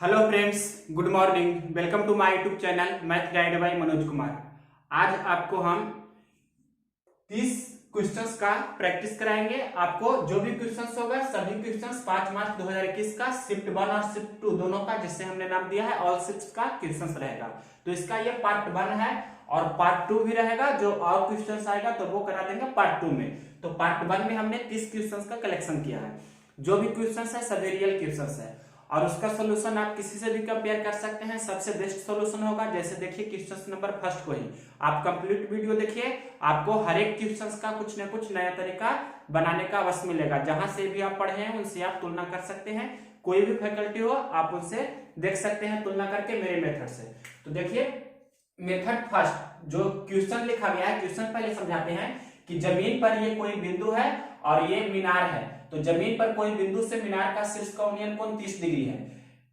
Hello friends, good morning. Welcome to my YouTube channel math guide by Manoj Kumar. आज आपको हम 30 questions का practice कराएंगे। आपको जो भी क्वेश्चंस होगा सभी क्वेश्चंस 5 मार्च 2021 का शिफ्ट 1 और शिफ्ट 2 दोनों का, जिससे हमने नाम दिया है ऑल शिफ्ट्स का क्वेश्चंस रहेगा। तो इसका ये पार्ट 1 है और पार्ट 2 भी रहेगा। जो और क्वेश्चंस आएगा तो वो करा देंगे पार्ट 2 में। तो पार्ट 1 में हमने 30 क्वेश्चंस का कलेक्शन किया है। जो भी क्वेश्चंस है सभी रियल क्वेश्चंस है और उसका सोल्यूशन आप किसी से भी कंपेयर कर सकते हैं। सबसे बेस्ट सोल्यूशन होगा, जैसे देखिए क्वेश्चन नंबर फर्स्ट को ही आप कंप्लीट वीडियो देखिए, आपको हर एक क्वेश्चंस का कुछ न कुछ नया तरीका बनाने का अवश्य मिलेगा। जहां से भी आप पढ़े हैं उनसे आप तुलना कर सकते हैं। कोई भी फैकल्टी हो आप उनसे देख सकते हैं तुलना करके मेरे मेथड से। तो देखिए मेथड फर्स्ट, जो क्वेश्चन लिखा गया है, क्वेश्चन पहले समझाते हैं कि जमीन पर ये कोई बिंदु है और ये मीनार है। तो जमीन पर कोई बिंदु से मीनार का शीर्ष का उन्नयन कोण 30 डिग्री है।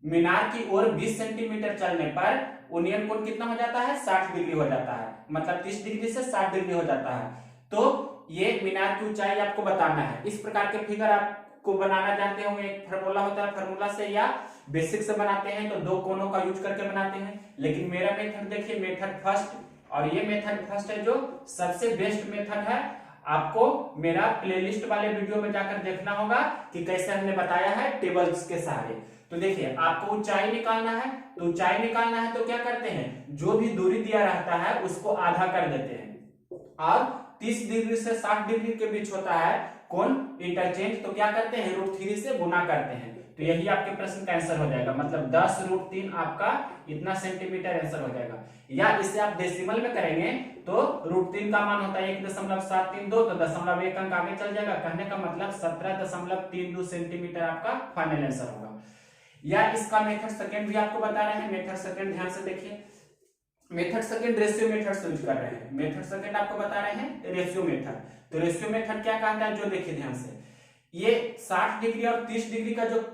मीनार की ओर 20 सेंटीमीटर चलने पर उन्नयन कोण कितना हो जाता है? 60 डिग्री हो जाता है। मतलब 30 डिग्री से 60 डिग्री हो जाता है। तो ये मीनार की ऊंचाई आपको बताना है। इस प्रकार के फिगर आपको बनाना जानते होंगे। एक फार्मूला होता है, फार्मूला से या बेसिक से बनाते हैं, तो दो कोणों का यूज करके बनाते हैं। लेकिन मेरा मेथड देखिए, मेथड फर्स्ट, और ये मेथड फर्स्ट है जो सबसे बेस्ट मेथड है। आपको मेरा प्लेलिस्ट वाले वीडियो में जाकर देखना होगा कि कैसे हमने बताया है टेबल्स के सहारे। तो देखिए आपको ऊंचाई निकालना है। तो ऊंचाई निकालना है तो क्या करते हैं, जो भी दूरी दिया रहता है उसको आधा कर देते हैं। और 30 डिग्री से 60 डिग्री के बीच होता है कोण इंटरचेंज, तो क्या करते हैं √3 से गुना करते हैं। तो यही आपके प्रश्न का आंसर हो जाएगा। मतलब 10√3 आपका इतना सेंटीमीटर आंसर हो जाएगा। या इसे आप डेसिमल में करेंगे तो √3 का मान होता है 1.732, तो 0.1 अंक आगे चल जाएगा। कहने का मतलब 17.32 सेंटीमीटर आपका फाइनल आंसर होगा। या इसका मेथड सेकंड भी आपको बता रहे हैं। मेथड सेकंड ध्यान से देखिए, मेथड सेकंड रेशियो मेथड से यूज कर रहे हैं। मेथड सेकंड आपको बता रहे हैं रेशियो मेथड। तो रेशियो मेथड क्या कहता है, जो देखिए ध्यान से, ये 60 डिग्री और 30 डिग्री का जो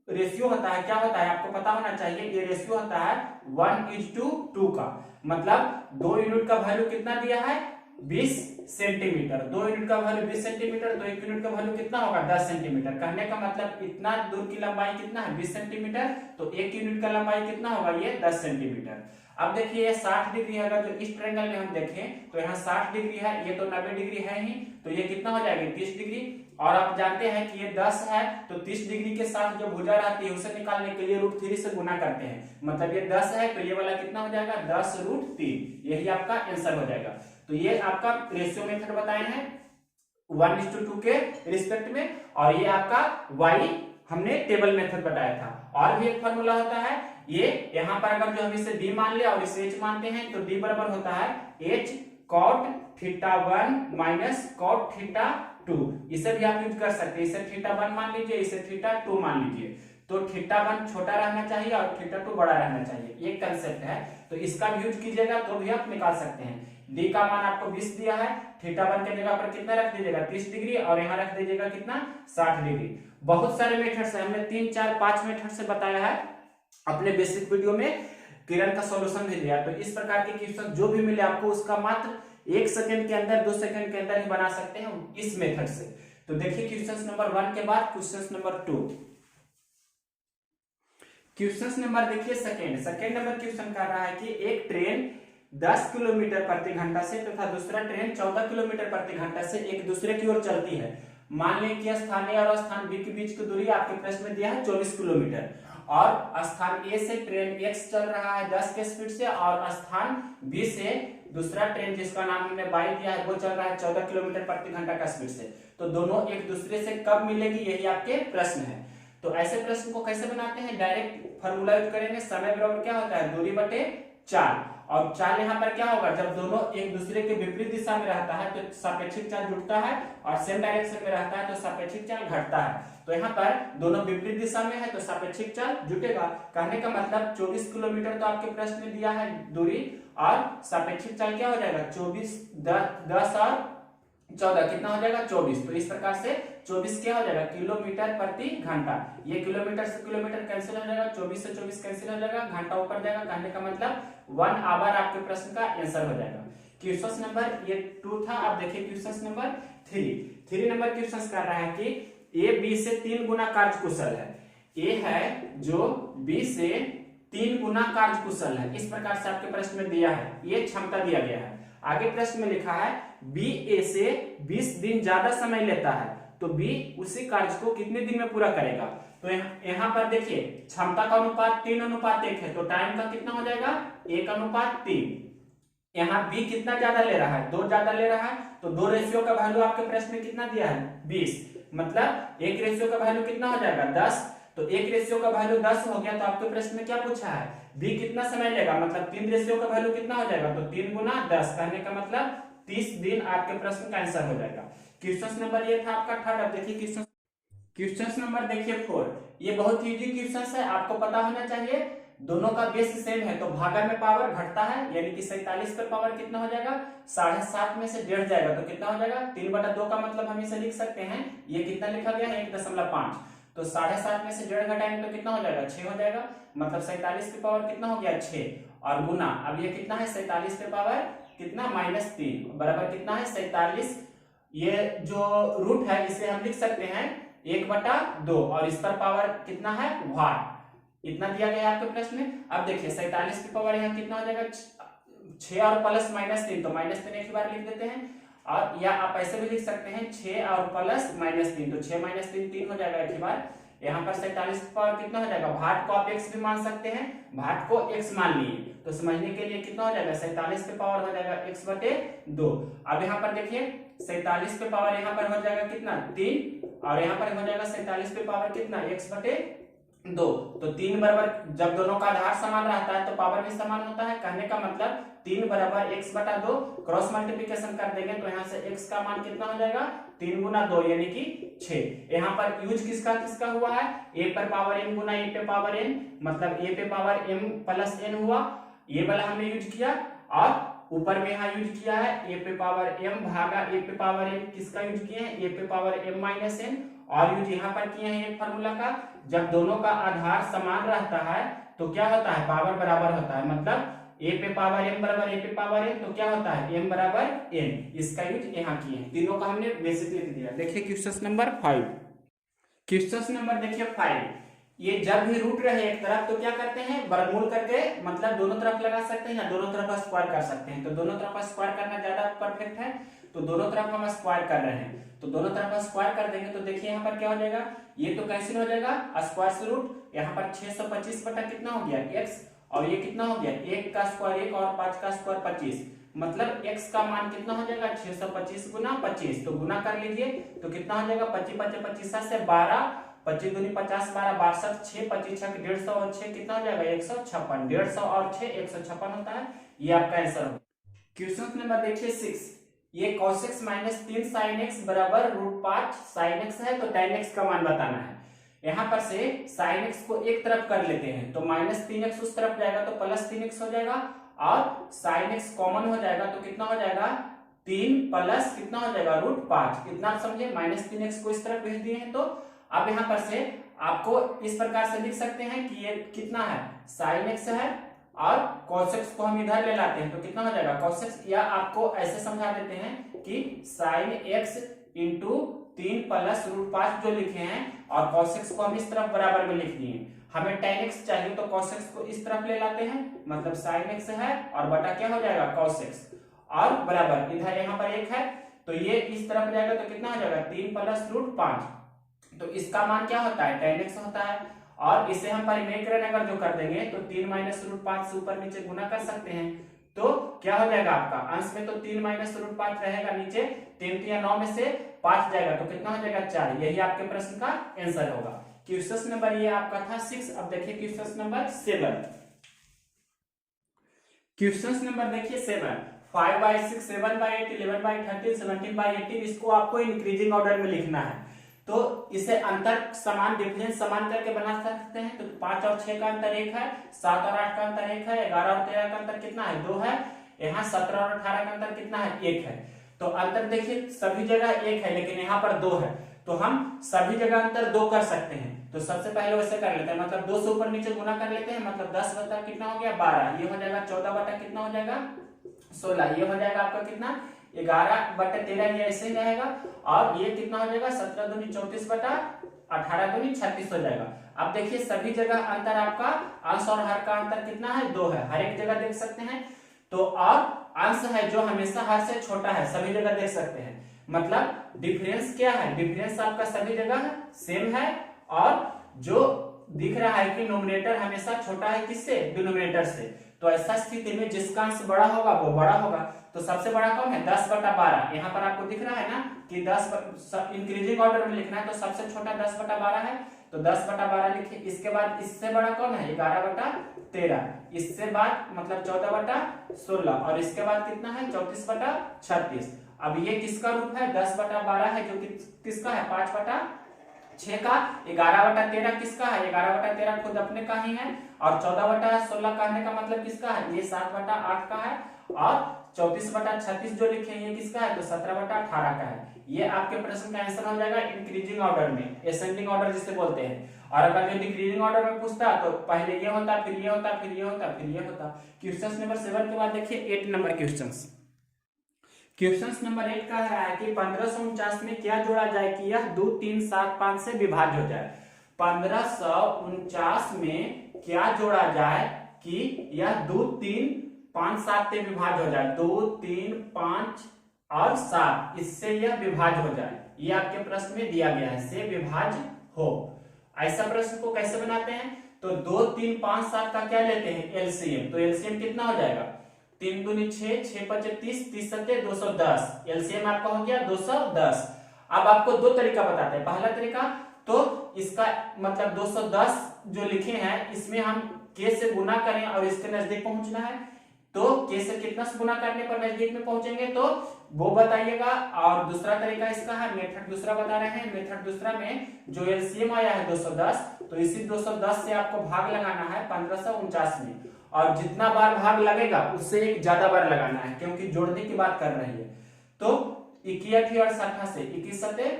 रेशियो होता है क्या होता है आपको पता होना चाहिए। ये रेशियो होता है 1:2 का। मतलब 2 यूनिट का वैल्यू कितना दिया है, 20 सेंटीमीटर। 2 यूनिट का वैल्यू 20 सेंटीमीटर, तो 1 यूनिट का वैल्यू कितना होगा, 10 सेंटीमीटर। कहने का मतलब इतना दूर की लंबाई कितना है, 20 सेंटीमीटर, तो 1 यूनिट का लंबाई कितना होगा, ये 10 सेंटीमीटर। अब देखिए ये 60 डिग्री है। अगर जो इस ट्रायंगल में हम देखें तो यहाँ 60 डिग्री है, ये तो 90 डिग्री है ही, तो ये कितना हो जाएगा, 30 डिग्री। और आप जानते हैं कि ये 10 है, तो 30 डिग्री के साथ जो भुजा रहती है उसे निकालने के लिए √3 से गुना करते हैं। मतलब ये 10 है तो ये वाला कितना हो जाएगा, 10√3। यही आपका आंसर हो जाएगा। तो ये आपका रेशियो मेथड बताए हैं 1:2 के रिस्पेक्ट में। और ये आपका y हमने टेबल मेथड बताया था। और भी एक फॉर्मूला होता है, ये यहाँ पर अगर जो हम इसे d मान ले और इसे h मानते हैं तो d बराबर होता है h cot θ1 माइनस cot θ2। इसे भी आप यूज कर सकते हैं। इसे θ1 मान लीजिए, इसे θ2 मान लीजिए। तो θ1 छोटा रहना चाहिए और θ2 बड़ा रहना चाहिए, ये कंसेप्ट है। तो इसका भी यूज कीजिएगा तो भी आप निकाल सकते हैं। d का मान आपको 20 दिया है, θ1 के जगह पर कितना रख दीजिएगा, 30 डिग्री, और यहाँ रख दीजिएगा कितना, 60 डिग्री। बहुत सारे मेथड से हमने 3, 4, 5 मेथड से बताया है अपने बेसिक वीडियो में। किरण का सॉल्यूशन भी दिया। तो इस प्रकार के क्वेश्चन जो भी मिले आपको उसका मात्र 1 सेकंड के अंदर, 2 सेकंड के अंदर ही बना सकते हैं इस मेथड से। तो देखिए क्वेश्चन नंबर 1 के बाद क्वेश्चन नंबर 2। क्वेश्चन नंबर देखिए सेकंड नंबर क्वेश्चन कर रहा है कि एक ट्रेन 10 किलोमीटर प्रति घंटा से तथा दूसरा ट्रेन 14 किलोमीटर प्रति घंटा से एक दूसरे की ओर चलती है। मान लें कि स्थान ए और स्थान बी के बीच की दूरी आपके प्रश्न में दिया है 24 किलोमीटर, और स्थान ए से ट्रेन एक्स चल रहा है 10 के स्पीड से, और स्थान बी से दूसरा ट्रेन जिसका नाम हमने वाई दिया है वो चल रहा है 14 किलोमीटर प्रति घंटा का स्पीड से। तो दोनों एक दूसरे से कब मिलेगी, यही आपके प्रश्न है। तो ऐसे प्रश्न को कैसे बनाते हैं, डायरेक्ट फॉर्मूला यूज करेंगे। समय बराबर क्या होता है, दूरी बटे 4, और 4 यहाँ पर क्या होगा, जब दोनों एक दूसरे के विपरीत दिशा में रहता है तो सापेक्षिक चाल जुड़ता है, और सेम डायरेक्शन में रहता है तो सापेक्षिक चाल घटता है। तो यहाँ पर दोनों विपरीत दिशा में है तो सापेक्षिक चाल जुटेगा। कहने का मतलब 24 किलोमीटर तो आपके प्रश्न में दिया है दूरी, और सापेक्षिक चाल क्या हो जाएगा, 24, 10 और 14 कितना हो जाएगा, 24। तो इस प्रकार से 24 क्या हो जाएगा, किलोमीटर प्रति घंटा। ये किलोमीटर से किलोमीटर कैंसिल हो जाएगा, 24 से 24 कैंसिल हो जाएगा, घंटा ऊपर जाएगा। कहने का मतलब 1 आवर आपके प्रश्न का आंसर हो जाएगा। क्वेश्चन नंबर ये 2 था। अब देखिए क्वेश्चन नंबर 3 नंबर क्वेश्चन कर रहा है कि ए बी से 3 गुना कार्य कुशल है। ए है जो बी से 3 गुना कार्य कुशल है, इस प्रकार से आपके प्रश्न में दिया है, ये क्षमता दिया गया है। आगे प्रश्न में लिखा है बी ए से 20 दिन ज्यादा समय लेता है, तो बी उसी कार्य को कितने दिन में पूरा करेगा। तो यहाँ पर देखिए क्षमता का अनुपात 3:1 है, तो टाइम का कितना हो जाएगा 1:3। यहाँ बी कितना ज्यादा ले रहा है, 2 ज्यादा ले रहा है, तो 2 रेशियो का वैल्यू आपके प्रश्न में कितना दिया है 20, मतलब 1 रेशियो का वैल्यू कितना हो जाएगा 10। तो 1 रेशियो का वैल्यू 10 हो गया, तो आपके प्रश्न में क्या पूछा है बी कितना समय लेगा, मतलब 3 रेशियो का वैल्यू कितना हो जाएगा, तो 3 गुना 10 कहने का मतलब 30 दिन आपके प्रश्न का आंसर हो जाएगा। क्वेश्चन नंबर ये था आपका थर्ड। अब देखिए क्वेश्चन नंबर देखिए 4, ये बहुत इजी क्वेश्चन है, आपको पता होना चाहिए। दोनों का बेस सेम है, तो भागा में पावर घटता है, यानी कि 47 पर पावर कितना हो जाएगा 7.5 में से 1.5 जाएगा, तो कितना हो जाएगा 3/2 का मतलब हम इसे लिख सकते हैं, ये कितना लिखा गया है 1.5, तो 7.5 में से 1.5 घटाएंगे तो कितना हो जाएगा 6 हो जाएगा, मतलब 47 पे पावर कितना हो गया 6, और गुना अब ये कितना है 47 पे पावर कितना -3 बराबर कितना है 47। ये जो रूट है इसे हम लिख सकते हैं 1/2, और इस पर पावर कितना है 1, इतना दिया गया आपके प्रश्न में। अब देखिए 47 की पावर यहाँ कितना हो जाएगा 6 और प्लस -3, तो -3 एक बार लिख देते हैं, और या आप ऐसे भी लिख सकते हैं 6 और प्लस -3, तो 6 - 3 3 हो जाएगा एक बार। यहाँ पर 47 की पावर कितना हो जाएगा, भाट को आप x भी मान सकते हैं, भाट को x मान लिए, तो समझने के लिए कितना हो जाएगा 47 पे पावर हो जाएगा x/2। अब यहाँ पर देखिए 47 पे पावर यहाँ पर हो जाएगा कितना 3, और यहाँ पर हो जाएगा 47 पे पावर कितना x/2, तो 3 बराबर जब दोनों का आधार समान रहता है तो पावर भी समान होता है, कहने का मतलब 3 बराबर x/2, क्रॉस मल्टीप्लिकेशन कर देंगे तो यहाँ से x का मान कितना हो जाएगा 3 गुना 2 यानी कि 6। यहाँ पर यूज किसका किसका हुआ है, a पर पावर m गुना a पे पावर n, मतलब a पे पावर m प्लस n हुआ, ये वाला हमने यूज किया, और ऊपर में यहाँ यूज किया है a पे पावर m भागा a पे पावर n, किसका यूज किए हैं a पे पावर m माइनस n, और यूज यहाँ पर किए हैं एक फार्मूला का, जब दोनों का आधार समान रहता है तो क्या होता है पावर बराबर होता है, मतलब a पे पावर m बराबर a पे पावर n, तो क्या होता है m बराबर n, इसका यूज यहाँ किए हैं, तीनों का हमने बेसिक लिख दिया। देखिए क्वेश्चन नंबर 5, क्वेश्चन नंबर देखिए 5, ये जब भी रूट रहे एक तरफ तो क्या करते हैं वर्गमूल करके, मतलब दोनों तरफ लगा सकते हैं या दोनों तरफ स्क्वायर कर सकते हैं, तो दोनों तरफ स्क्वायर करना ज्यादा परफेक्ट है, तो दोनों तरफ हम स्क्वायर कर रहे हैं, तो दोनों तरफ स्क्वायर कर देंगे तो देखिए यहाँ पर क्या हो जाएगा, ये तो कैंसिल हो जाएगा स्क्वायर से रूट, यहाँ पर 625 बटा कितना हो गया x, और ये कितना हो गया 1 का स्क्वायर 1 और 5 का स्क्वायर 25, मतलब x का मान कितना हो जाएगा 625 गुना 25, तो गुना कर लीजिए तो कितना हो जाएगा 25 25 25 से 12, 25 दूनी 50 12 62, 6 25 6 150 और 6 कितना हो जाएगा 156, 150 और 6 156 होता है, ये आपका आंसर होगा। क्वेश्चन नंबर देखिए 6, ये cos x minus 3 sin x बराबर √5 sin x है, तो tan x का मान बताना है। यहाँ पर से sin x को एक तरफ कर लेते हैं, तो -3x उस तरफ जाएगा तो +3x हो जाएगा, और sin x कॉमन हो जाएगा तो कितना हो जाएगा 3 प्लस कितना हो जाएगा √5, इतना समझे, -3x को इस तरफ भेज दिए हैं। तो अब यहाँ पर से आपको इस प्रकार से लिख सकते हैं कि ये कितना है sin x है, और cos x को हम इधर ले लाते हैं तो कितना हो जाएगा cos x, या आपको ऐसे समझा देते हैं कि sin x इंटू 3 प्लस √5 जो लिखे हैं, और cos x को हम इस तरफ बराबर में लिख दिए, हमें tan x चाहिए तो cos x को इस तरफ ले लाते हैं, मतलब sin x है और बटा क्या हो जाएगा cos x, और बराबर इधर यहाँ पर 1 है तो ये इस तरफ जाएगा तो कितना हो जाएगा 3 प्लस √5, तो इसका मान क्या होता है tan x होता है, और इसे हम परिमेयकरण अगर जो कर देंगे तो 3 माइनस √5 से ऊपर नीचे गुना कर सकते हैं, तो क्या हो जाएगा आपका अंश में तो 3 माइनस √5 रहेगा, नीचे 3 3 9 में से 5 जाएगा तो कितना हो जाएगा 4, यही आपके प्रश्न का आंसर होगा। क्वेश्चन नंबर ये आपका था 6। अब देखिए क्वेश्चन नंबर 7, क्वेश्चन नंबर देखिए 7, 5/6 7/8 11/13 17/18, इसको आपको इंक्रीजिंग ऑर्डर में लिखना है, तो इसे अंतर समान डिफरेंस समान करके बना सकते हैं, तो 5 और 6 का अंतर 1 है, 7 और 8 का अंतर 1 है, 11 और 13 का अंतर कितना है 2 है, यहाँ 17 और 18 का अंतर कितना है 1 है, तो अंतर देखिए सभी जगह 1 है लेकिन यहाँ पर 2 है, तो हम सभी जगह अंतर 2 कर सकते हैं, तो सबसे पहले वैसे कर लेते हैं, मतलब 2 से ऊपर नीचे गुना कर लेते हैं, मतलब 10 बटा कितना हो गया 12, ये हो जाएगा 14 बटा कितना हो जाएगा 16, ये हो जाएगा आपका कितना 11/13, ये ऐसे ही रहेगा, और ये कितना हो जाएगा 17 दूनी 34 बटा 18 दूनी 36 हो जाएगा। अब देखिए सभी जगह अंतर आपका अंश और हर का अंतर कितना है, 2 है, हर एक जगह देख सकते हैं। तो और अंश है जो हमेशा हर से छोटा है, सभी जगह देख सकते हैं। मतलब डिफरेंस क्या है, डिफरेंस आपका सभी जगह सेम है, और जो दिख रहा है कि नोमिनेटर हमेशा छोटा है किससे, डिनोमिनेटर से। तो ऐसा स्थिति में जिसका अंश बड़ा होगा वो बड़ा होगा। तो सबसे बड़ा कौन है, 10/12। यहाँ पर आपको दिख रहा है ना कि 10 इंक्रीजिंग ऑर्डर में लिखना है, तो सबसे छोटा 10/12 है, तो 10/12 लिखिए। इसके बाद इससे बड़ा कौन है, 11/13। इससे बाद मतलब 14/16, और इसके बाद कितना है, 34/36। अब ये किसका रूप है, 10/12 है, जो कि किसका है, 5/6 का। 11/13 किसका है, 11/13 खुद अपने का ही है, और 14/16 कहने का मतलब किसका है, ये 7/8 का है, और 34/36 जो लिखे ये किसका है, तो 17/18 का है। ये आपके प्रश्न का आंसर हो जाएगा इंक्रीजिंग ऑर्डर में, असेंडिंग ऑर्डर जिसे बोलते हैं। और अगर ये डिक्रीजिंग ऑर्डर में पूछता तो पहले ये होता, फिर ये होता, फिर ये होता, फिर ये होता। क्वेश्चन नंबर 7 के बाद देखिए 8 नंबर क्वेश्चन नंबर 8 कह रहा है कि 1549 में क्या जोड़ा जाए कि यह 2, 3, 7, 5 से विभाज्य हो जाए। 1549 में क्या जोड़ा जाए कि यह 2, 3, 5, 7 से विभाज्य हो जाए। 2, 3, 5 और 7 इससे यह विभाज्य हो जाए। ये आपके प्रश्न में दिया गया है, से विभाज्य हो। ऐसा प्रश्न को कैसे बनाते हैं, तो 2, 3, 5, 7 का क्या लेते हैं, एलसीएम। तो एलसीएम कितना हो जाएगा, 3 दूनी 6, 6 पचे 30, 30 सत्ते 210। एलसीएम आपका हो गया 210। अब आपको दो तरीका बताते हैं। पहला तरीका, तो इसका मतलब 210 जो लिखे हैं इसमें हम के से गुना करें और इसके नजदीक पहुंचना है। तो के से कितना से गुना करने पर नजदीक में पहुंचेंगे, तो वो बताइएगा। और दूसरा तरीका इसका है, मेथड दूसरा बता रहे हैं। मेथड दूसरा में जो एलसीएम आया है 210, तो इसी 210 से आपको भाग लगाना है 1549 में, और जितना बार भाग लगेगा उससे एक ज्यादा बार लगाना है, क्योंकि जोड़ने की बात कर रही है। तो 21 और 60 से 21 सत्ते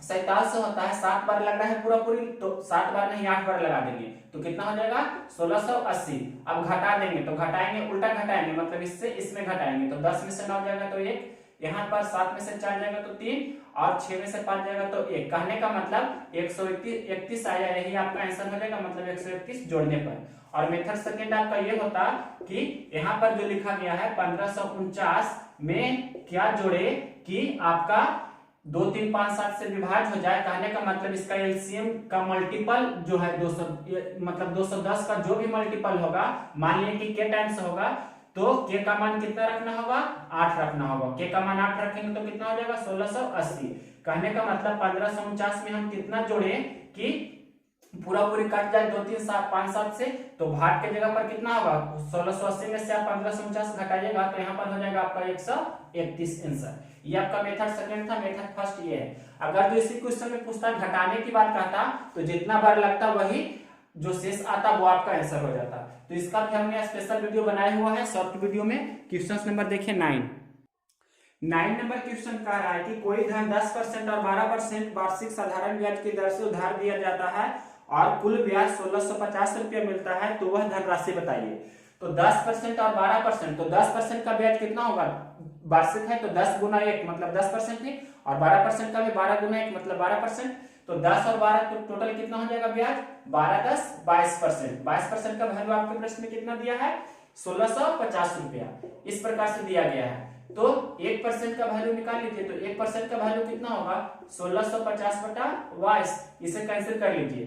47 होता है, 7 बार लग रहा है पूरा पूरी, तो 7 बार नहीं 8 बार लगा देंगे, तो कितना हो जाएगा 1680। अब घटा देंगे, तो घटाएंगे उल्टा घटाएंगे, मतलब इससे इसमें घटाएंगे, तो 10 में से 9 जाएगा तो 1, यहाँ पर 7 में से 4 जाएगा तो 3, और 6 में से 5 जाएगा तो 1। कहने का मतलब 131 आया, यही आपका आंसर हो जाएगा, मतलब 131 जोड़ने पर। और मेथड सेकंड आपका ये होता कि यहाँ पर जो लिखा गया है 1549 में क्या जोड़े कि आपका 2, 3, 5, 7 से विभाज्य हो जाए। कहने का मतलब इसका एलसीएम का मल्टीपल जो है 200, मतलब 210 का जो भी मल्टीपल होगा, मान लीजिए कि के टाइम्स होगा, तो के का मान कितना रखना होगा, 8 रखना होगा। के का मान 8 रखेंगे तो कितना हो जाएगा 1680। कहने का मतलब 1549 में हम कितना जोड़े कि पूरा पूरी कट जाए 2, 3, 7, 5, 7 से, तो भाग के जगह पर कितना होगा, 1680 में से आप 1549 घटाइएगा तो यहाँ पर हो जाएगा आपका 131 आंसर। ये आपका मेथड सेकंड था। मेथड फर्स्ट ये है। अगर जो इसी क्वेश्चन में पूछता घटाने की बात कहता, तो जितना बार लगता वही जो शेष आता वो आपका आंसर हो जाता। तो इसका भी हमने स्पेशल वीडियो बनाया हुआ है शॉर्ट वीडियो में। क्वेश्चन नंबर देखिए 9 नंबर क्वेश्चन कह रहा है कि कोई धन 10% और 12% वार्षिक साधारण ब्याज की दर से उधार दिया जाता है और कुल ब्याज 1650 रुपया मिलता है, तो वह धनराशि बताइए। तो 10% और 12%, तो 10% का ब्याज कितना होगा, वार्षिक है तो 10 गुना 1 मतलब 10% ही, और 12% का भी 12 गुना 1 मतलब 12%। तो 10 और 12 तो टोटल कितना हो जाएगा ब्याज, 12, 10, 22%। 22% का वैल्यू आपके प्रश्न में कितना दिया है, 1650 रुपया। इस प्रकार से दिया गया है। तो 1% का वैल्यू निकाल लीजिए, तो 1% का वैल्यू कितना होगा 1650/22। इसे कैंसिल कर लीजिए।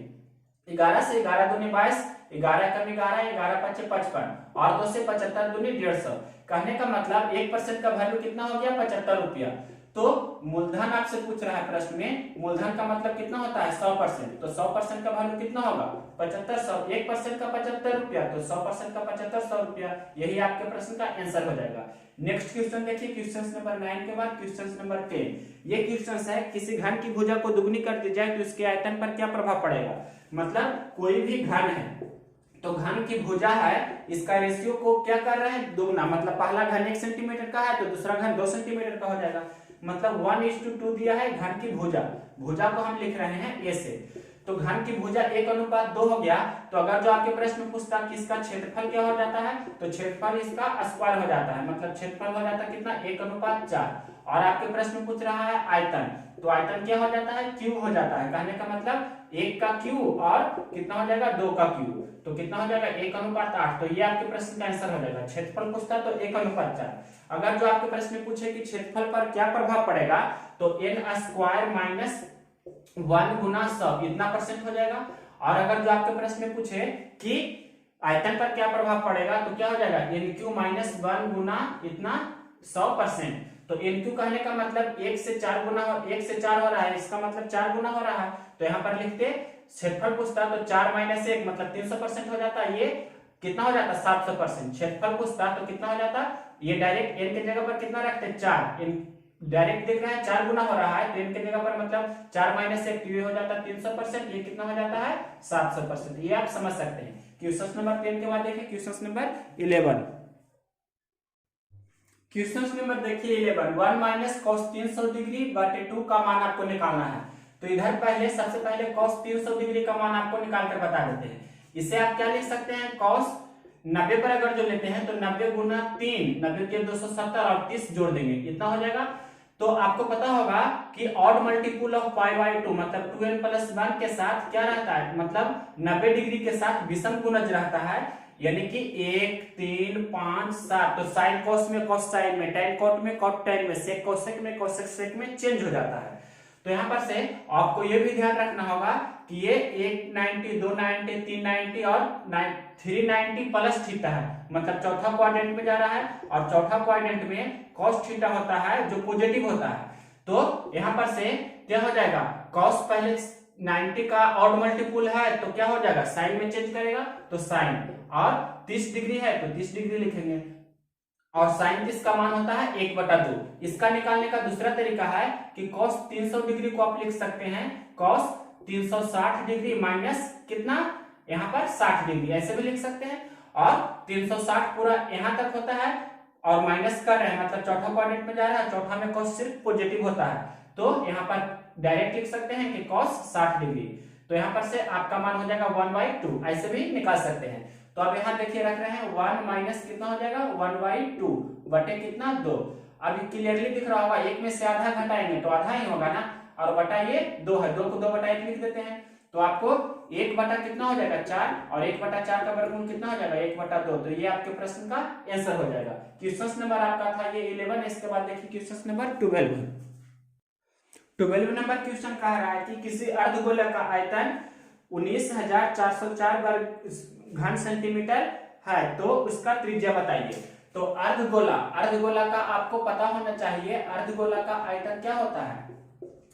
11 से 11 दूनी 22, 11 कम 11, 11 पच्चे 55, और 2 से 75 दूनी 150। कहने का मतलब 1% का वैल्यू कितना हो गया 75 रुपया। तो मूलधन आपसे पूछ रहा है प्रश्न में, मूलधन का मतलब कितना होता है 100%, तो 100% का वैल्यू कितना होगा 7500। 1% का 75 रुपया, तो 100% का 7500 रुपया। यही आपके प्रश्न का आंसर हो जाएगा। नेक्स्ट क्वेश्चन देखिए, क्वेश्चन नंबर 9 के बाद क्वेश्चन नंबर 10। ये क्वेश्चन है, किसी घन की भुजा को दुगनी कर दी जाए तो इसके आयतन पर क्या प्रभाव पड़ेगा। मतलब कोई भी घन है, तो घन की भुजा है, इसका रेशियो को क्या कर रहे हैं दुगना, मतलब पहला घन 1 सेंटीमीटर का है तो दूसरा घन 2 सेंटीमीटर का हो जाएगा। मतलब 1:2 दिया है घन की भुजा। भुजा को हम लिख रहे हैं ए से, तो घन की भुजा 1:2 हो गया। तो अगर जो आपके प्रश्न में पूछता कि इसका क्षेत्रफल क्या हो जाता है, तो क्षेत्रफल इसका स्क्वायर हो जाता है, मतलब क्षेत्रफल हो जाता है कितना 1:4। और आपके प्रश्न में पूछ रहा है आयतन, तो आयतन क्या हो जाता है क्यूब हो जाता है। कहने का मतलब 1 का क्यूब और कितना हो जाएगा 2 का क्यूब, तो कितना हो जाएगा 1:8। तो ये आपके प्रश्न का आंसर हो जाएगा। क्षेत्रफल पूछता है तो 1:4। अगर जो आपके प्रश्न में पूछे कि क्षेत्रफल पर क्या प्रभाव पड़ेगा तो n² माइनस 1 गुना 100 इतना परसेंट हो जाएगा। और अगर जो आपके प्रश्न में पूछे कि आयतन पर क्या प्रभाव पड़ेगा तो क्या हो जाएगा NQ माइनस 1 गुना इतना 100%। तो NQ कहने का मतलब 1 से 4 गुना 1 से 4 हो रहा है, इसका मतलब 4 गुना हो रहा है। तो यहाँ पर लिखते क्षेत्रफल पूछता तो 4 माइनस 1 मतलब 300% हो जाता, ये कितना हो जाता 700%। क्षेत्रफल पूछता तो कितना हो जाता, ये डायरेक्ट n के जगह पर कितना रखते 4, डायरेक्ट देख रहे हैं 4 गुना हो रहा है तो n के जगह पर मतलब 4 माइनस 1 ये हो जाता 300%, ये कितना हो जाता है 700%। ये आप समझ सकते हैं। क्वेश्चन नंबर 10 के बाद देखिए क्वेश्चन नंबर 11। क्वेश्चन नंबर देखिए 11, 1 माइनस cos 300 डिग्री बटे 2 का मान आपको निकालना है। तो इधर पहले सबसे पहले cos 300 डिग्री का मान आपको निकाल कर बता देते हैं। इसे आप क्या लिख सकते हैं, cos 90 पर अगर जो लेते हैं तो 90 गुना 3, 90 के 270 और 30 जोड़ देंगे, इतना हो जाएगा। तो आपको पता होगा कि ऑड मल्टीपुल ऑफ π/2 मतलब 2n+1 के साथ क्या रहता है, मतलब 90 डिग्री के साथ विषम गुणज रहता है, यानी कि 1 3 5 7। तो साइन कॉस में कॉस साइन में, टैन कॉट में कॉट टैन में, सेक कोसेक में कोसेक सेक में चेंज हो जाता है। तो यहाँ पर से आपको ये भी ध्यान रखना होगा कि ये 190 290 390 और 390 प्लस थीटा है, मतलब चौथा क्वाड्रेंट में जा रहा है और चौथा क्वाड्रेंट में cos थीटा होता है जो पॉजिटिव होता है। तो यहाँ पर से क्या हो जाएगा, cos पहले 90 का ऑड मल्टीपुल है तो क्या हो जाएगा साइन में चेंज करेगा तो साइन, और 30 डिग्री है तो 30 डिग्री लिखेंगे, और साइन 30 का मान होता है 1/2। इसका निकालने का दूसरा तरीका है कि cos 300 डिग्री को आप लिख सकते हैं cos 360 डिग्री माइनस कितना यहाँ पर 60 डिग्री, ऐसे भी लिख सकते हैं। और 360 पूरा यहाँ तक होता है और माइनस कर रहे हैं मतलब चौथा क्वाड्रेंट में जा रहा है, चौथा में cos सिर्फ पॉजिटिव होता है, तो यहाँ पर डायरेक्ट लिख सकते हैं कि cos 60 डिग्री। तो यहाँ पर से आपका मान हो जाएगा 1/2, ऐसे भी निकाल सकते हैं। तो अब यहाँ देखिए रख रहे हैं 1 माइनस कितना हो जाएगा 1/2 बटे कितना 2। अब क्लियरली दिख रहा होगा, एक में से आधा घटाएंगे तो आधा ही होगा ना, और बटा ये 2 है, 2 को 2/1 लिख देते हैं। तो आपको 1 बटा कितना हो जाएगा 4, और 1/4 का वर्गमूल कितना हो जाएगा 1/2। तो ये आपके प्रश्न का आंसर हो जाएगा। क्वेश्चन नंबर आपका था ये 11। इसके बाद देखिए क्वेश्चन नंबर 12 नंबर क्वेश्चन कह रहा है कि किसी अर्धगोलक का आयतन 19,404 वर्ग घन सेंटीमीटर है तो उसका त्रिज्या बताइए। तो अर्धगोला का आपको पता होना चाहिए अर्धगोला का आयतन क्या होता है।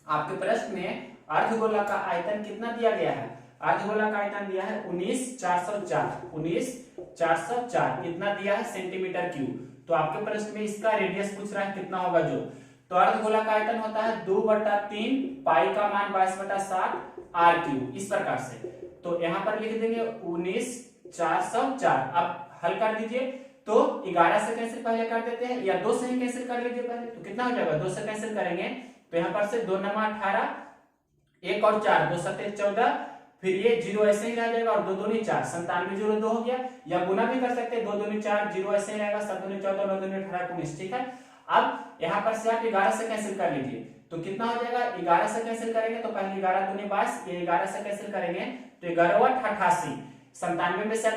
आपके प्रश्न में अर्धगोला का आयतन कितना दिया गया है, अर्धगोला का आयतन दिया है 19,404 इतना दिया है सेंटीमीटर क्यूब। तो आपके प्रश्न में इसका रेडियस पूछ रहा है कितना होगा जो, तो अर्धगोला का आयतन होता है 2/3 पाई का मान 22/7 r3 इस प्रकार से। तो यहाँ पर लिख देंगे 19,404। अब हल कर दीजिए तो 11 से कैंसिल पहले कर देते हैं या 2 से ही कैंसिल कर लीजिए पहले, तो कितना हो जाएगा 2 से कैंसिल करेंगे तो यहाँ पर से 2 9 18, 1 और 4 2 7 14, फिर ये 0 ऐसे ही रह जाएगा और 2 दूनी 4 97 0 2 हो गया, या गुना भी कर सकते हैं 2 दूनी 4 0 ऐसे ही रहेगा 7 दूनी 14 9 दूनी 18 19। ठीक है, अब यहाँ पर से आप 11 से कैंसिल कर लीजिए तो कितना हो जाएगा 11 से कैंसिल करेंगे तो पहले 11 दूनी 22, ये 11 से कैंसिल करेंगे तो 11 88, 97 में से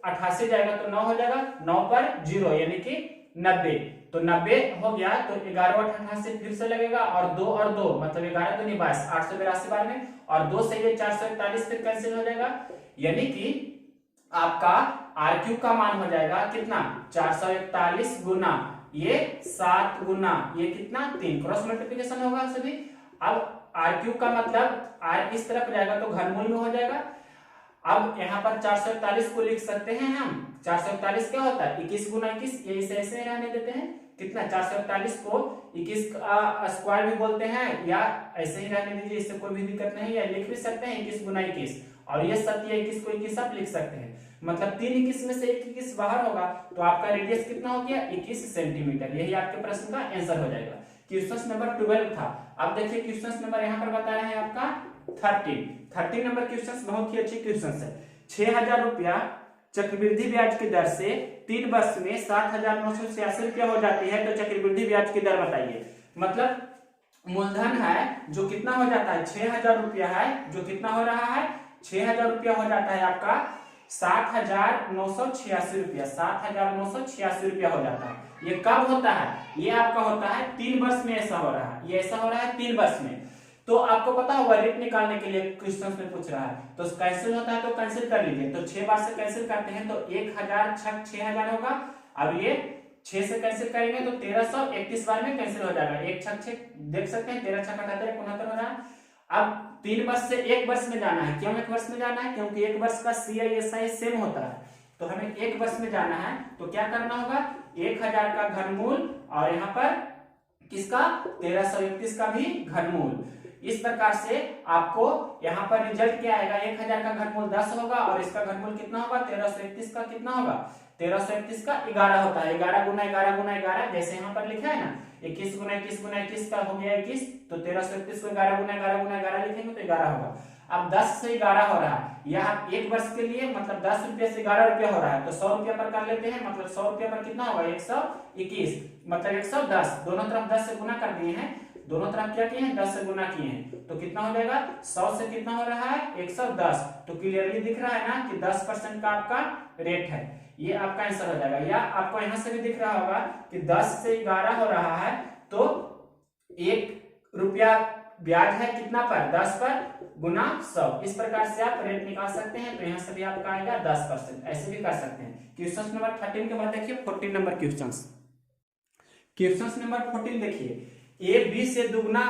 88 जाएगा तो 9 हो जाएगा, 9 पर 0 यानी कि 90, तो 90 हो गया। तो 11 और 88 फिर से लगेगा और 2 और 2 मतलब 11 दूनी 22 882 बार में, और 2 से ये 441 फिर कैंसिल हो जाएगा, यानी कि आपका RQ का मान हो जाएगा कितना 441 गुना ये 7 गुना ये कितना 3, क्रॉस मल्टीप्लिकेशन होगा सभी। अब RQ का मतलब R इस तरफ जाएगा तो घनमूल में हो जाएगा। अब यहाँ पर 441 को लिख सकते हैं हम, 441 क्या होता है 21 गुना 21, ये इसे ऐसे रहने देते हैं कितना 441 को 21 का स्क्वायर भी बोलते हैं या ऐसे ही रहने दीजिए, इससे कोई भी दिक्कत नहीं है, लिख भी सकते हैं 21 गुना 21, और ये 21 को 21 आप लिख सकते हैं, मतलब 3 21 में से 21 बाहर होगा तो आपका रेडियस कितना हो गया 21 सेंटीमीटर। यही आपके प्रश्न का आंसर हो जाएगा। क्वेश्चन नंबर 12 था। अब देखिए क्वेश्चन नंबर यहाँ पर बता रहे हैं आपका 13 नंबर क्वेश्चन बहुत ही अच्छी क्वेश्चन है। 6,000 रुपया चक्रवृद्धि ब्याज की दर से 3 वर्ष में 7,986 रुपया हो जाती है तो चक्रवृद्धि ब्याज की दर बताइए। मतलब मूलधन है जो कितना हो जाता है 6,000 रुपया है, जो कितना हो रहा है 6,000 रुपया हो जाता है आपका 7,986 रुपया, 7,986 रुपया हो जाता है। ये कब होता है? ये आपका होता है 3 वर्ष में ऐसा हो रहा है, ये ऐसा हो रहा है 3 वर्ष में। तो आपको पता होगा रेट निकालने के लिए क्वेश्चन में पूछ रहा है, तो कैंसिल होता है तो कैंसिल कर लीजिए। तो 6 बार से कैंसिल करते हैं तो 1,000 6,000 होगा। अब ये 6 से कैंसिल करेंगे तो 1331 बार में कैंसिल हो जाएगा। 1 6 6 देख सकते हैं, 13 6 78 69 हो रहा है। अब 3 वर्ष से 1 वर्ष में जाना है। क्यों 1 वर्ष में जाना है? क्योंकि 1 वर्ष का CISI सेम होता है, तो हमें 1 वर्ष में जाना है। तो क्या करना होगा, 1,000 का घनमूल और यहाँ पर किसका 1331 का भी घनमूल। इस प्रकार से आपको यहाँ पर रिजल्ट क्या आएगा, 1,000 का घनमूल 10 होगा और इसका घनमूल कितना होगा 1331 का कितना होगा 1331 का 11 होता है। 11 गुना 11 गुना 11 जैसे यहाँ पर लिखा है ना, 21 गुना 21 गुना 21 का हो गया 21, तो 1331 को 11 गुना 11 गुना 11 लिखेंगे तो 11 होगा। अब 10 से 11 हो रहा है, यहाँ 1 वर्ष के लिए मतलब 10 रुपये से 11 रुपया हो रहा है, तो 100 रुपया पर कर लेते हैं। मतलब 100 रुपया पर कितना होगा 121, मतलब 110, दोनों तरफ 10 से गुना कर दिए हैं, दोनों तरफ क्या किए हैं 10 से गुना किए हैं, तो कितना हो जाएगा 100 से कितना हो रहा है 110। तो क्लियरली दिख रहा है ना कि 10% का आपका रेट है, ये आपका आंसर हो जाएगा। या आपको यहां से भी दिख रहा होगा कि 10 से 11 हो रहा है, तो 1 रुपया ब्याज है कितना पर 10 पर गुना 100। इस प्रकार से आप रेट निकाल सकते हैं। तो यहां से भी आपका आएगा 10%, ऐसे भी कर सकते हैं। क्वेश्चन नंबर 13 के बाद देखिए 14 नंबर क्वेश्चन नंबर 14 देखिए, ए बी से दुगना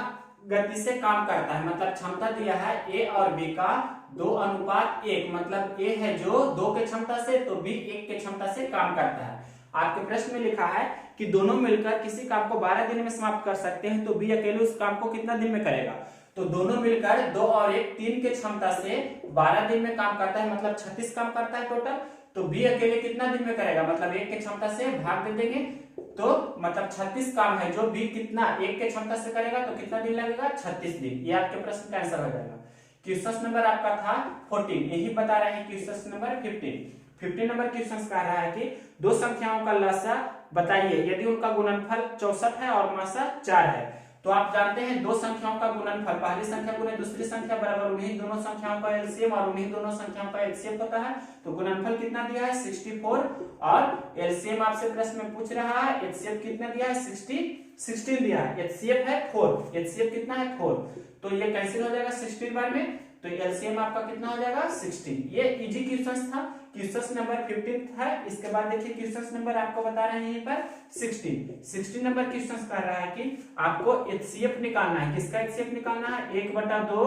गति से काम करता है, मतलब क्षमता दिया है ए और बी का 2:1, मतलब ए है जो 2 के क्षमता से, तो बी 1 के क्षमता से काम करता है। आपके प्रश्न में लिखा है कि दोनों मिलकर किसी काम को 12 दिन में समाप्त कर सकते हैं, तो बी अकेले उस काम को कितना दिन में करेगा। तो दोनों मिलकर 2 और 1 3 के क्षमता से 12 दिन में काम करता है, मतलब 36 काम करता है टोटल। तो बी अकेले कितना दिन में करेगा, मतलब 1 के क्षमता से भाग दे देंगे, तो मतलब 36 काम है जो बी कितना 1 के क्षमता से करेगा, तो कितना दिन लगेगा 36 दिन। ये आपके प्रश्न का आंसर हो जाएगा। क्वेश्चन नंबर आपका था 14, यही बता रहे हैं क्वेश्चन नंबर 15 नंबर क्वेश्चन कह रहा है कि दो संख्याओं का लसा बताइए यदि उनका गुणनफल 64 है और मासा 4 है। तो आप जानते हैं दो संख्याओं का गुणनफल, पहली संख्या गुणे दूसरी संख्या बराबर उन्हीं दोनों संख्याओं का एलसीएम और उन्हीं दोनों संख्याओं का एचसीएफ होता है। तो गुणनफल कितना दिया है 64 और एलसीएम आपसे प्रश्न में पूछ रहा है, एचसीएफ कितना दिया है 16 दिया है, एचसीएफ है 4, एचसीएफ कितना है 4, तो ये कैंसिल हो जाएगा 16 बार में, तो एलसीएम आपका कितना हो जाएगा 16। ये इजी क्वेश्चन था, क्वेश्चन नंबर 15 है। इसके बाद देखिए क्वेश्चन नंबर आपको बता रहे हैं यहीं पर 16 नंबर क्वेश्चन कह रहा है कि आपको एचसीएफ निकालना है। किसका एचसीएफ निकालना है 1/2,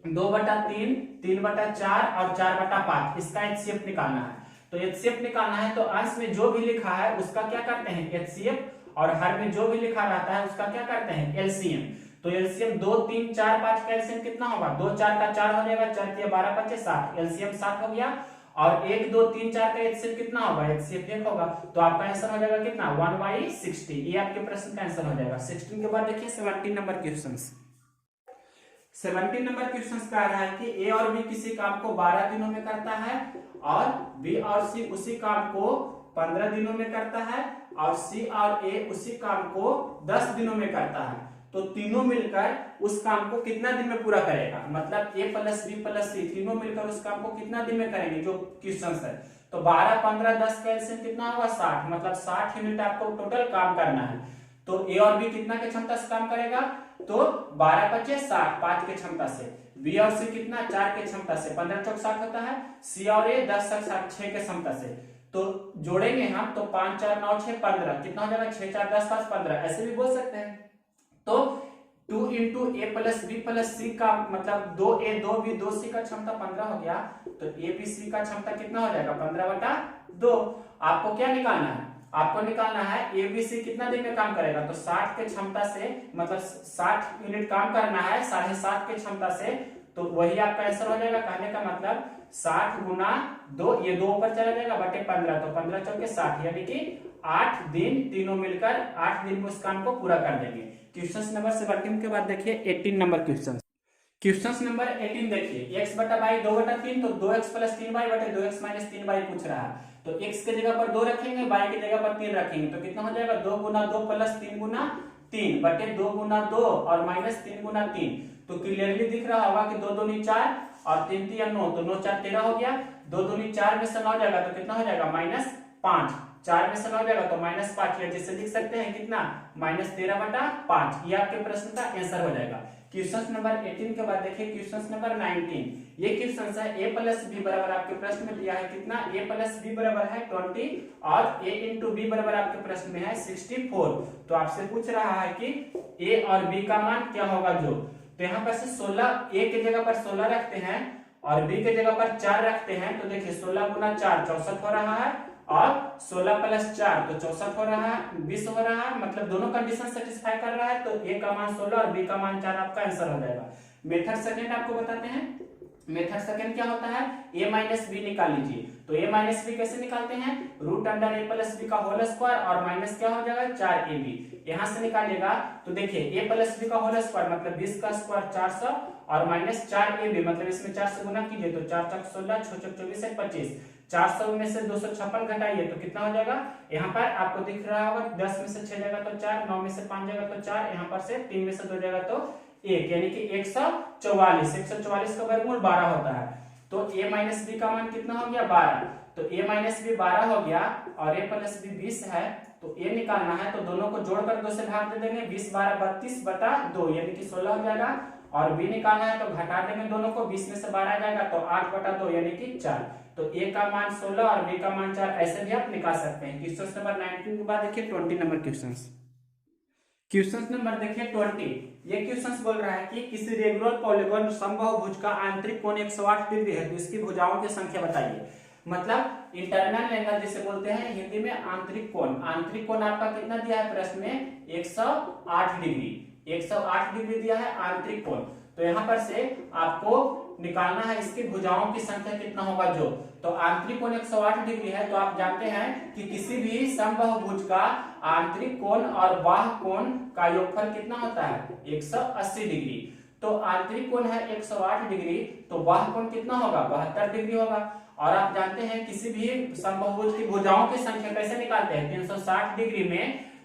2/3, 3/4 और 4/5, इसका एचसीएफ निकालना है। तो एचसीएफ निकालना है तो अंश में जो भी लिखा है उसका क्या करते हैं एचसीएफ, और हर में जो भी लिखा रहता है उसका क्या करते हैं एलसीएम। तो एलसीएम 2 3 4 5 का एलसीएम कितना होगा 2 4 का 4 हो जाएगा, 4 के 12 5 60, एलसीएम 7 हो गया। और 1 2 3 4 का एचसीएफ कितना होगा एचसीएफ 1 होगा, तो आपका आंसर हो जाएगा कितना 1/60। ये आपके प्रश्न का आंसर हो जाएगा। 16 के बाद देखिए 17 नंबर क्वेश्चन 17 नंबर क्वेश्चन कह रहा है कि ए और बी किसी काम को 12 दिनों में करता है और बी और सी उसी काम को 15 दिनों में करता है और सी और ए उसी काम को 10 दिनों में करता है। तो तीनों मिलकर उस काम को कितना दिन में पूरा करेगा, मतलब ए प्लस बी प्लस सी तीनों मिलकर उस काम को कितना दिन में करेंगे जो क्वेश्चन है। तो 12 15 10 का एलसीएम कितना होगा 60, मतलब 60 यूनिट आपको टोटल काम करना है। तो ए और बी कितना के क्षमता से काम करेगा, तो 12 5 60 5 के क्षमता से, बी और सी कितना 4 के क्षमता से, 15 चौक 60 होता है, सी और ए 10 60 6 के क्षमता से। तो जोड़ेंगे हम तो 5 4 9 6 15, कितना हो जाएगा 6 4 10 5 15, ऐसे भी बोल सकते हैं। तो 2 इंटू ए प्लस बी प्लस सी का मतलब 2a 2b 2c का क्षमता 15 हो गया, तो ए बी सी का क्षमता कितना हो जाएगा 15/2। आपको क्या निकालना है, आपको निकालना है ए बी सी कितना दिन में काम करेगा, तो 60 के क्षमता से मतलब 60 यूनिट काम करना है 7.5 के क्षमता से, तो वही आपका आंसर हो जाएगा। कहने का मतलब 60 गुना 2, ये 2 ऊपर चला जाएगा बटे 15, तो 15 चौके 60, यानी कि 8 दिन तीनों मिलकर 8 दिन में उस काम को पूरा कर देंगे। क्वेश्चन नंबर 17 के बाद देखिए 18 नंबर क्वेश्चन नंबर 18 देखिए, x बटा y 2/3, तो 2x प्लस 3y बटे 2x माइनस 3y पूछ रहा है। तो x के जगह पर 2 रखेंगे, y की जगह पर 3 रखेंगे, तो कितना हो जाएगा 2 गुना 2 प्लस 3 गुना 3 बटे 2 गुना 2 और माइनस 3 गुना 3। तो क्लियरली दिख रहा होगा कि 2 दूनी 4 और 3 3 9, तो 9 4 13 हो गया। 2 दूनी 4 में से 9 जाएगा तो कितना हो जाएगा -5। 4 में से 9 जाएगा तो -5, या जिससे लिख सकते हैं कितना -13/5। ये आपके प्रश्न का आंसर हो जाएगा। क्वेश्चन नंबर 18 के बाद देखिए क्वेश्चन नंबर 19। ये क्वेश्चन है a प्लस बी बराबर, आपके प्रश्न में दिया है कितना, a प्लस बी बराबर है 20 और a इंटू बी बराबर आपके प्रश्न में है 64। तो आपसे पूछ रहा है कि a और b का मान क्या होगा जो। तो यहाँ पर से 16, a के जगह पर 16 रखते हैं और b के जगह पर 4 रखते हैं। तो देखिए 16 गुना 4 64 हो रहा है और 16 प्लस 4 तो 64 हो रहा है, 20 हो रहा है, मतलब दोनों कंडीशन सेटिस्फाई कर रहा है। तो a का मान 16 और b का मान 4 आपका आंसर हो जाएगा। मेथड सेकंड आपको बताते हैं। मेथड सेकंड क्या होता है, a माइनस बी निकाल लीजिए। तो a माइनस बी कैसे निकालते हैं, root under a plus B का होल स्क्वायर और माइनस क्या हो जाएगा 4ab, यहां से निकालिएगा। तो देखिए a प्लस बी का होल स्क्वायर मतलब 20 का स्क्वायर 400 और माइनस 4ab मतलब इसमें 4 से गुना कीजिए तो 4 चौक 16, 6 चौक 24 है 25। 400 में से 256 घटाइए तो कितना हो जाएगा, यहाँ पर आपको दिख रहा होगा 10 में से 6 जाएगा तो 4, 9 में से 5 जाएगा तो 4, यहाँ पर से 3 में से 2 जाएगा तो 1, यानी कि 144। 144 का वर्गमूल 12 होता है। तो a माइनस बी का मान कितना हो गया 12। तो a माइनस बी 12 हो गया और a प्लस बी 20 है। तो a निकालना है तो दोनों को जोड़कर 2 से भाग दे देंगे, 20 12 32 बटा 2 यानी कि 16 हो जाएगा। और b निकालना है तो घटा देंगे दोनों को, 20 में से 12 जाएगा तो 8 बटा 2 यानी कि 4। तो a का मान 16 और b का मान 4, ऐसे भी आप निकाल सकते हैं। क्वेश्चन नंबर 19 के बाद देखिए 20 नंबर क्वेश्चन। क्वेश्चन नंबर देखिए 20। ये क्वेश्चन बोल रहा है कि किसी रेगुलर पॉलीगॉन समबाहु का आंतरिक कोण 108 डिग्री है तो इसकी भुजाओं की संख्या बताइए। मतलब इंटरनल एंगल जिसे बोलते हैं हिंदी में आंतरिक कोण। आंतरिक कोण आपका कितना दिया है प्रश्न में 108 डिग्री। 108 डिग्री दिया है आंतरिक कोण। तो यहाँ पर से आपको निकालना है इसकी भुजाओं की संख्या कितना होगा जो। तो आंतरिक कोण 108 डिग्री है तो आप जानते हैं कि किसी भी समबाहुभुज का आंतरिक कोण और बाह्य कोण का योगफल कितना होता है 180 डिग्री। तो आंतरिक कोण है 108 डिग्री तो बाह्य कोण कितना होगा 72 डिग्री होगा। और आप जानते हैं किसी भी समबाहुभुज की भुजाओं की संख्या कैसे निकालते हैं, 360 डिग्री में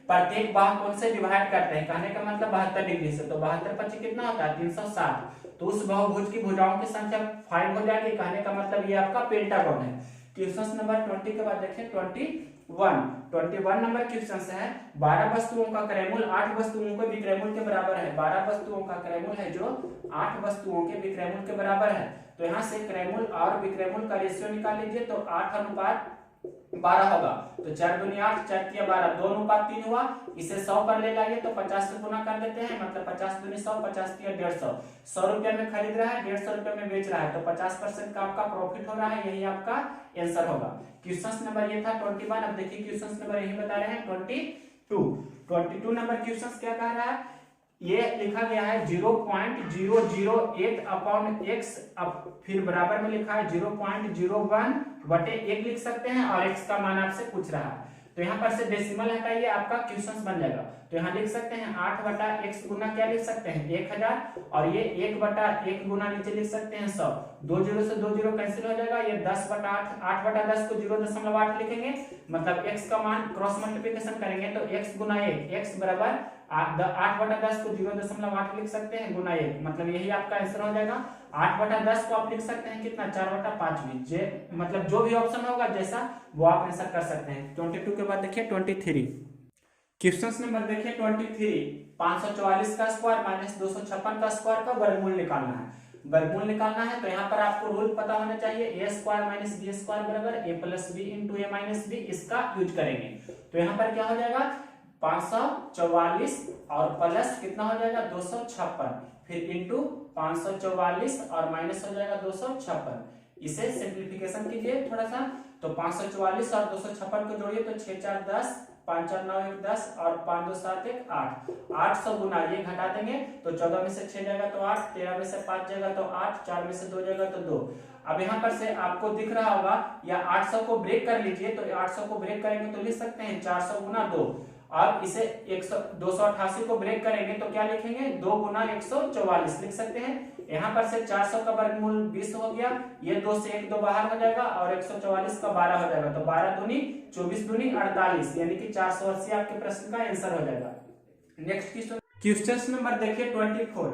प्रत्येक बाह्य कोण से डिवाइड करते हैं, कहने का मतलब 72 डिग्री से। तो 72 25 कितना होता है 360। तो उस बहुभुज की भुजाओं की संख्या 5 हो जाएगी, कहने का मतलब ये आपका पेंटागन है। क्वेश्चन नंबर 20 के बाद देखिए 21 नंबर क्वेश्चन है 12 वस्तुओं का क्रयमूल 8 वस्तुओं के विक्रयमूल के बराबर है। 12 वस्तुओं का क्रयमूल है जो 8 वस्तुओं के विक्रयमूल के बराबर है। तो यहाँ से क्रयमूल और विक्रयमूल का रेशियो निकाल लीजिए तो 8:12 होगा। तो 4 दूनी 8, 4 तिया 12, 2:3 हुआ। इसे 100 पर ले जाइए तो 50 से गुना कर देते हैं, मतलब 50 दूनी 100, 50 तिया 150। 100 रुपए में खरीद रहा है, 150 रुपए में बेच रहा है, तो 50% का आपका प्रॉफिट हो रहा है, यही आपका आंसर होगा। क्वेश्चन नंबर ये था 21। अब देखिए क्वेश्चन नंबर यही बता रहे हैं 22 नंबर क्वेश्चन क्या कह रहा है, ये लिखा गया है 0.008 अपॉन x, अब फिर बराबर में लिखा है 0.01 बटे 1 लिख सकते हैं और x का मान आपसे पूछ रहा है। तो यहाँ पर से डेसिमल हटाइए, आपका क्वेश्चन बन जाएगा। तो यहाँ लिख सकते हैं 8 बटा x गुना क्या लिख सकते हैं 1000 और ये 1 बटा 1 गुना नीचे लिख सकते हैं 100। 2 जीरो से 2 जीरो कैंसिल हो जाएगा, ये 10 बटा 8, 8 बटा 10 को 0.8 लिखेंगे, मतलब x का मान क्रॉस मल्टीप्लिकेशन करेंगे तो x गुना 1, x बराबर 8 बटा 10 को 0.8 लिख सकते हैं गुना 1, मतलब यही आपका आंसर हो जाएगा। 8 बटा 10 को आप लिख सकते हैं कितना 4 बटा 5 भी, मतलब जो भी ऑप्शन होगा जैसा वो आप आंसर कर सकते हैं। 22 के बाद देखिए 23 क्वेश्चन नंबर देखिए 23। 544 का स्क्वायर माइनस 256 का स्क्वायर का वर्गमूल निकालना है। वर्गमूल निकालना है तो यहाँ पर आपको रूल पता होना चाहिए, ए स्क्वायर माइनस बी स्क्वायर बराबर ए प्लस बी इंटू ए माइनस बी, इसका यूज करेंगे। तो यहाँ पर क्या हो जाएगा 544 और प्लस कितना हो जाएगा 256, फिर इंटू 544 और माइनस हो जाएगा 256। इसे सिंप्लीफिकेशन कीजिए थोड़ा सा, तो 544 और 256 को जोड़िए तो 6 4 10, 5 4 9 1 10 और 5 2 7 1 8। 800 गुना ये घटा देंगे तो 14 में से 6 जाएगा तो 8, 13 में से 5 जाएगा तो 8, 4 में से 2 जाएगा तो 2। अब यहाँ पर से आपको दिख रहा होगा या 800 को ब्रेक कर लीजिए, तो 800 को ब्रेक करेंगे तो लिख सकते हैं 400 गुना 2। अब इसे 288 को ब्रेक करेंगे तो क्या लिखेंगे 2 गुना 144 लिख सकते हैं। यहाँ पर से 400 का वर्गमूल 20 हो गया, ये 2 से 1 2 बाहर हो जाएगा और 144 का 12 हो जाएगा, तो 12 दूनी 24 दूनी 48, यानी कि 480 आपके प्रश्न का आंसर हो जाएगा। नेक्स्ट क्वेश्चन नंबर देखिए 24।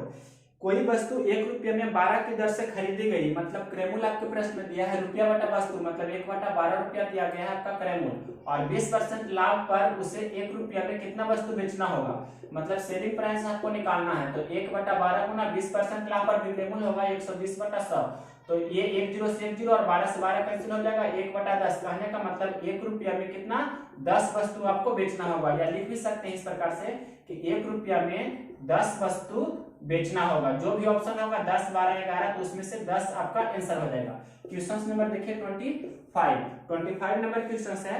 कोई वस्तु 1 रुपये में 12 की दर से खरीदी गई, मतलब क्रेमुल आपके प्रश्न में दिया है रुपया बटा वस्तु, मतलब 1/12 रुपया दिया गया है आपका क्रेमुल, और 20% लाभ पर उसे 1 रुपया में कितना वस्तु बेचना होगा, मतलब सेलिंग प्राइस आपको निकालना है। तो 1/12 गुना 20% लाभ पर क्रेमुल होगा 120/100। तो ये 1 0 से 1 0 और 12 से 12 कैंसिल हो जाएगा, 1/10। कहने का मतलब 1 रुपया में कितना 10 वस्तु आपको बेचना होगा, या लिख भी सकते हैं इस प्रकार से कि 1 रुपया में 10 वस्तु बेचना होगा। जो भी ऑप्शन होगा 10 12 11, तो उसमें से 10 आपका आंसर हो जाएगा। क्वेश्चन नंबर देखिए 25 नंबर क्वेश्चन है।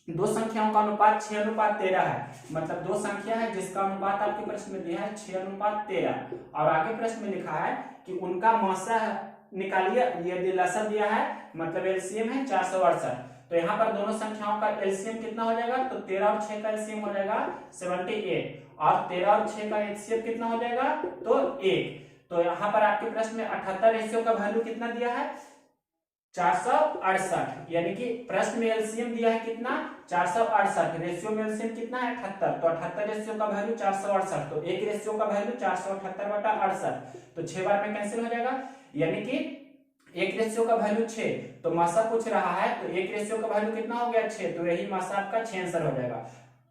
दो संख्याओं का अनुपात 6:13 है, मतलब दो संख्या है जिसका अनुपात आपके प्रश्न में दिया है 6:13, और आगे प्रश्न में लिखा है कि उनका मौसा निकालिए, ये लसा दिया है, मतलब एलसीएम है 468। तो यहाँ पर दोनों संख्याओं का एलसीएम कितना हो जाएगा, तो 13 और 6 का एलसीएम हो जाएगा 78, और 13 और 6 का एचसीएफ कितना हो जाएगा, तो 1। तो यहाँ पर आपके प्रश्न में 78 रेशियो का वैल्यू कितना दिया है, 468, यानी कि प्रश्न में एलसीएम दिया है कितना 468, रेशियो में एलसीएम कितना है 78, तो 78 रेशियो का वैल्यू 468, तो एक रेशियो का वैल्यू 478/68, तो 6 बार में कैंसिल हो जाएगा, यानी कि एक रेशियो का वैल्यू 6। तो मासा पूछ रहा है, तो एक रेशियो का वैल्यू कितना हो गया 6, तो यही मासा आपका 6 आंसर हो जाएगा।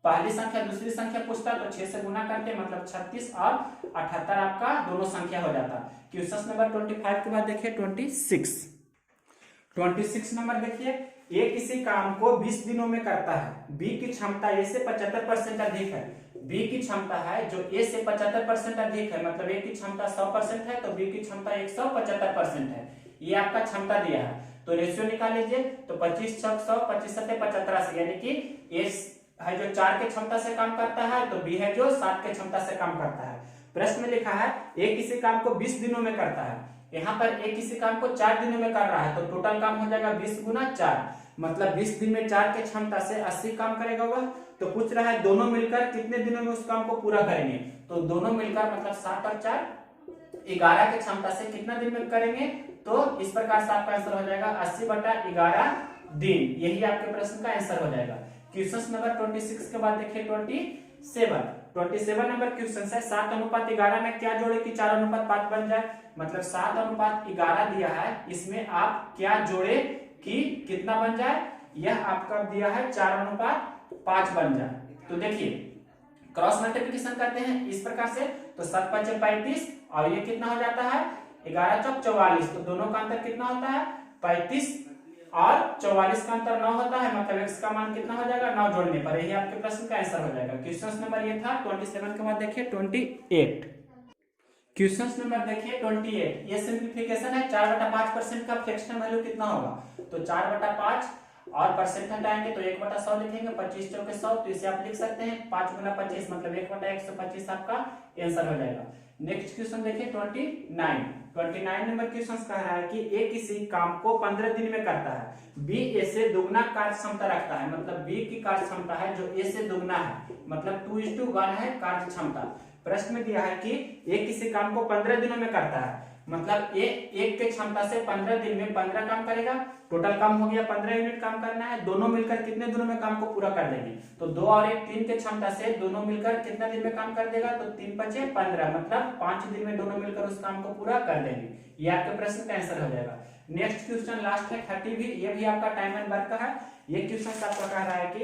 पहली संख्या दूसरी संख्या पूछता तो 6 से गुना करते, मतलब 36 और 78 आपका दोनों संख्या हो जाता। क्वेश्चन नंबर 25 के बाद देखिए 26 नंबर देखिए। ए किसी काम को 20 दिनों में करता है, बी की क्षमता ए से 75% अधिक है। बी की क्षमता है जो ए से 75% अधिक है, मतलब ए की क्षमता 100% है, तो बी की क्षमता 175% है। ये आपका क्षमता दिया है, तो रेशियो निकाल लीजिए। तो 25 × 100 25 × 75, यानी कि ए है जो 4 के क्षमता से काम करता है, तो बी है जो 7 के क्षमता से काम करता है। प्रश्न में लिखा है ए किसी काम को 20 दिनों में करता है, यहाँ पर ए किसी काम को 4 दिनों में कर रहा है, तो टोटल काम हो जाएगा 20 × 4, मतलब 20 दिन में 4 के क्षमता से 80 काम करेगा वह। तो पूछ रहा है दोनों मिलकर कितने दिनों में उस काम को पूरा करेंगे, तो दोनों मिलकर मतलब 7 और 4 11 के क्षमता से कितना दिन में करेंगे, तो इस प्रकार से आपका आंसर हो जाएगा 80/11 दिन, यही आपके प्रश्न का आंसर हो जाएगा। क्वेश्चन नंबर 26 के बाद देखिए 27 नंबर क्वेश्चन है। 7:11 में क्या जोड़े कि 4:5 बन जाए, मतलब 7:11 दिया है, इसमें आप क्या जोड़े कि कितना बन जाए, यह आपका दिया है 4:5 बन जाए। तो देखिए क्रॉस मल्टीप्लिकेशन करते हैं इस प्रकार से, तो 7 × 5 = 35, और ये कितना हो जाता है 11 × 4 = 44, तो दोनों का अंतर कितना होता है 35 और 44 का अंतर 9 होता है, मतलब x का मान कितना हो जाएगा 9 जोड़ने पर, यही आपके प्रश्न का आंसर हो जाएगा। क्वेश्चन नंबर ये था 27 के बाद देखिए 28। क्वेश्चन नंबर देखिए 28, ये सिंप्लीफिकेशन है। 4/5% का फ्रैक्शनल वैल्यू कितना होगा, तो 4/5 और परसेंट हटाएंगे तो 1/100 लिखेंगे, 25 × 100, तो इसे आप लिख सकते हैं 5 × 25, मतलब 1/125 आपका आंसर हो जाएगा। नेक्स्ट क्वेश्चन देखिए 29 नंबर क्वेश्चन कह रहा है कि ए किसी काम को 15 दिन में करता है, बी ए से दुगना कार्य क्षमता रखता है, मतलब बी की कार्य क्षमता है जो ए से दुगना है, मतलब 2:1 है कार्य क्षमता। प्रश्न में दिया है कि ए किसी काम को 15 दिनों में करता है, मतलब ए 1 के क्षमता से 15 दिन में 15 काम करेगा, टोटल काम हो गया 15 यूनिट काम करना है। दोनों मिलकर कितने दिनों में काम को पूरा कर देंगे, तो 2 और 1 3 के क्षमता से दोनों मिलकर कितना दिन में काम कर देगा, तो 3 × 5 = 15, मतलब 5 दिन में दोनों मिलकर उस काम को पूरा कर देंगे। ये आपके प्रश्न का आंसर हो जाएगा। नेक्स्ट क्वेश्चन लास्ट है 30 भी, ये भी आपका टाइम एंड वर्क का है। ये क्वेश्चन आपका कह रहा है कि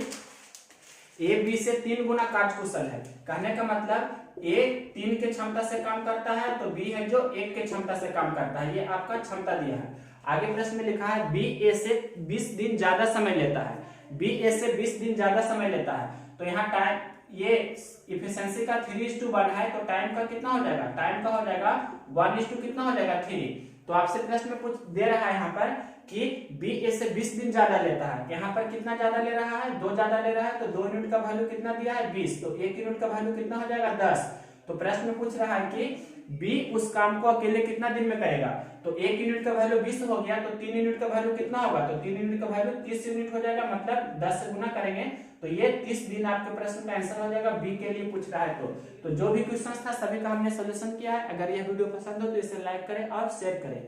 ए बी से 3 गुना कार्यकुशल है, कहने का मतलब ए 3 के क्षमता से काम करता है, तो बी है जो 1 के क्षमता से काम करता है, ये आपका क्षमता दिया है। आगे प्रश्न में लिखा है बी ए से 20 दिन ज्यादा समय लेता है, बी ए से 20 दिन ज्यादा समय लेता है, तो यहाँ टाइम ये इफिशिएंसी का 3:1 है, तो टाइम का कितना हो जाएगा, टाइम का हो जाएगा 1:3 कितना हो जाएगा 3। तो आपसे प्रश्न में कुछ दे रहा है यहाँ पर कि बी ए से 20 दिन ज्यादा लेता है, यहाँ पर कितना ज्यादा ले रहा है 2 ज्यादा ले रहा है, तो 2 यूनिट का वैल्यू कितना दिया है 20, तो 1 यूनिट का वैल्यू कितना हो जाएगा 10। तो प्रश्न में पूछ रहा है कि बी उस काम को अकेले कितना दिन में करेगा, तो 1 यूनिट का वैल्यू 20 हो गया, तो 3 यूनिट का वैल्यू कितना होगा, तो 3 यूनिट का वैल्यू 30 यूनिट हो जाएगा, मतलब 10 से गुना करेंगे तो ये 30 दिन आपके प्रश्न का आंसर हो जाएगा, बी के लिए पूछ रहा है। तो जो भी क्वेश्चन था सभी का हमने सोल्यूशन किया है। अगर यह वीडियो पसंद हो तो इसे लाइक करें और शेयर करें।